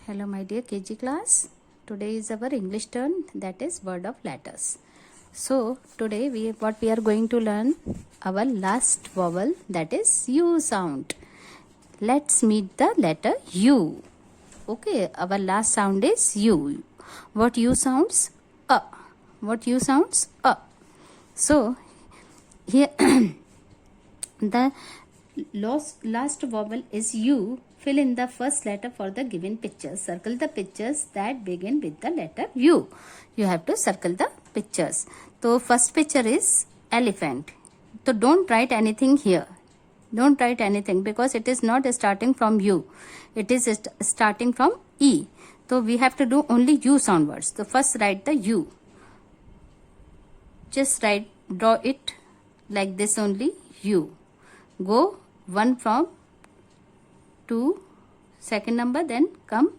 Hello my dear KG class. Today is our English turn, that is word of letters. So today what we are going to learn our last vowel, that is U sound. Let's meet the letter U. Okay, our last sound is U. What U sounds? A. What U sounds? A. So here the last vowel is U. Fill in the first letter for the given pictures. Circle the pictures that begin with the letter U. You have to circle the pictures. So first picture is elephant. So don't write anything here. Don't write anything because it is not starting from U. It is starting from E. So we have to do only U sound words. So first write the U. Just draw it like this only, U. Go one from to second number, then come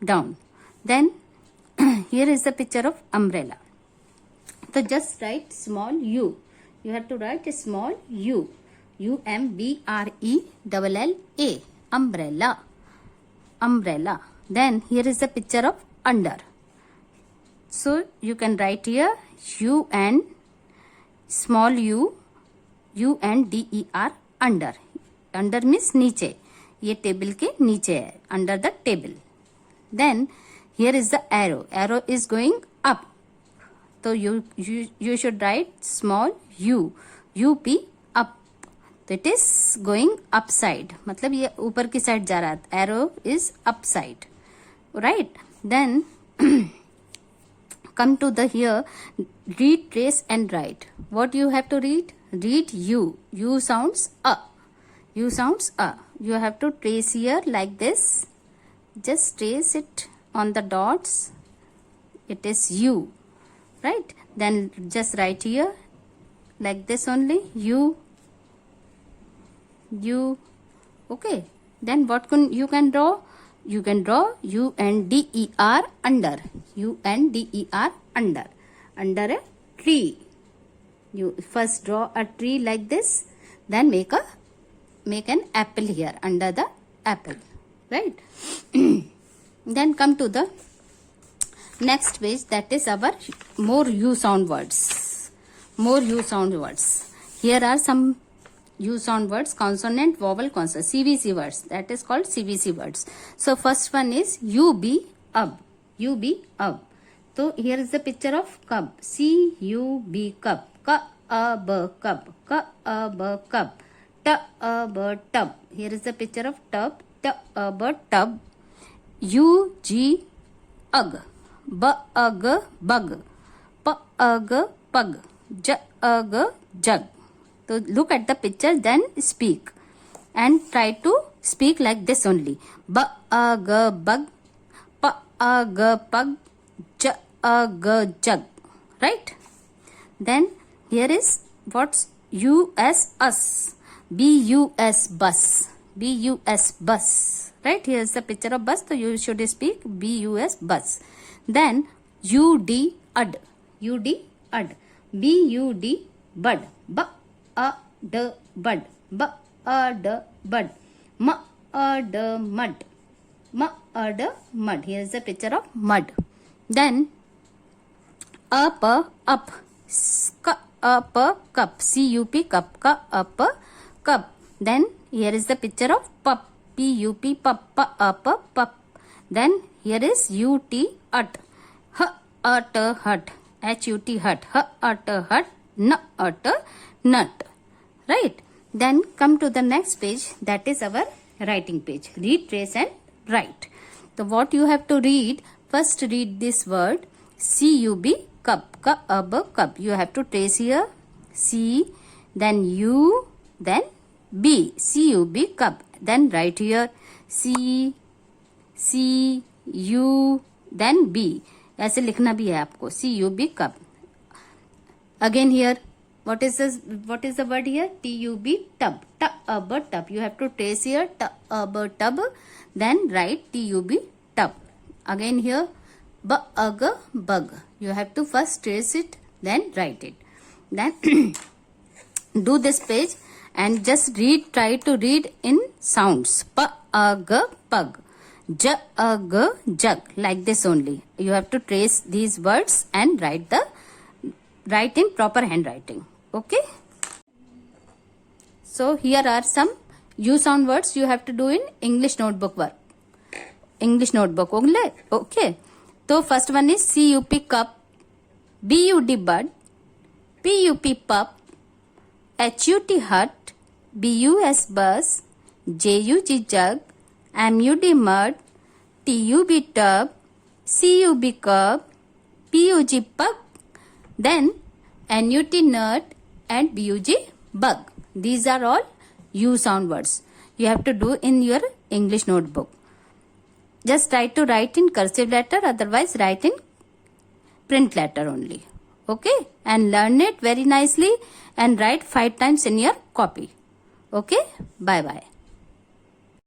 down. Then here is the picture of umbrella. So just write small U. You have to write a small U. UMBRELLA. Umbrella. Umbrella. Then here is the picture of under. So you can write here U and small U, UNDER, under. Under means नीचे, ये table के नीचे है, under the table. Then here is the arrow. Arrow is going up. तो you should write small U, U P, up. तो it is going up side, मतलब ये ऊपर की साइड जा रहा है. Arrow is up side, right. Then come to the here, read, trace and write. What you have to read? Read U. U sounds A. U sounds A. You have to trace here like this. Just trace it on the dots. It is U, right? Then just write here like this only, U. Okay. Then what you can draw? You can draw UNDER, under. UNDER, under. Under a tree. You first draw a tree like this. Then make an apple here, under the apple, right? Then come to the next page, that is our more U sound words. More U sound words. Here are some U sound words: consonant, vowel, consonant, CVC words. That is called CVC words. So first one is UB, UB, UB. So here is the picture of cub. CUB, cub. K-A-B, cub. K-A-B, cub. T-A-B, tub. Here is the picture of tub. T-A-B, tub. U-G, ug. B-A-G, bug. P-A-G, pug. J-A-G, jug. So look at the picture, then speak. And try to speak like this only. B-A-G, bug. P-A-G, pug. J-A-G, jug. Right? Then here is what's U-S, us. B-U-S, bus. B-U-S, bus. Right? Here is the picture of bus. So you should speak B-U-S, bus. Then U-D, ud. U-D, ud. B-U-D, bud. B-A-D, bud. B-A-D, bud. M-A-D, mud. M-A-D, mud. Here is the picture of mud. Then up, up. K-A-P, cup. C-U-P, cup. K-A-P, cup. Then here is the picture of pup. P-U-P, pup. P-A-P, pup. Then here is U-T, ut. H-A-T, hut. H-U-T, hut. H-A-T, hut. N-A-T, nut. Right? Then come to the next page, that is our writing page. Read, trace and write. So what you have to read? First read this word C-U-B, cup. K-A-B, cup. You have to trace here C, then U, then B. C-U-B, cup. Then write here C-U, then B. ऐसे लिखना भी है आपको. C-U-B, cup. Again here, what is the word here? T-U-B, tub. T-A-B, tub. You have to trace here T-A-B, tub. Then write T-U-B, tub. Again here, B-A-G, bug. You have to first trace it, then write it. Then do this page and just try to read in sounds. P-A-G, pug. Jug, jug, like this only. You have to trace these words and write in proper handwriting. Okay. So here are some U sound words you have to do in English notebook work. English notebook only. Okay. So first one is CUP cup, BUD bud, PUP pup, HUT hut, BUS bus, JUG jug, MUD mud, TUB tub, CUB cub, PUG pug, then NUT nut and BUG bug. These are all U sound words. You have to do in your English notebook. Just try to write in cursive letter, otherwise write in print letter only. Okay, and learn it very nicely and write 5 times in your copy. Okay, bye bye.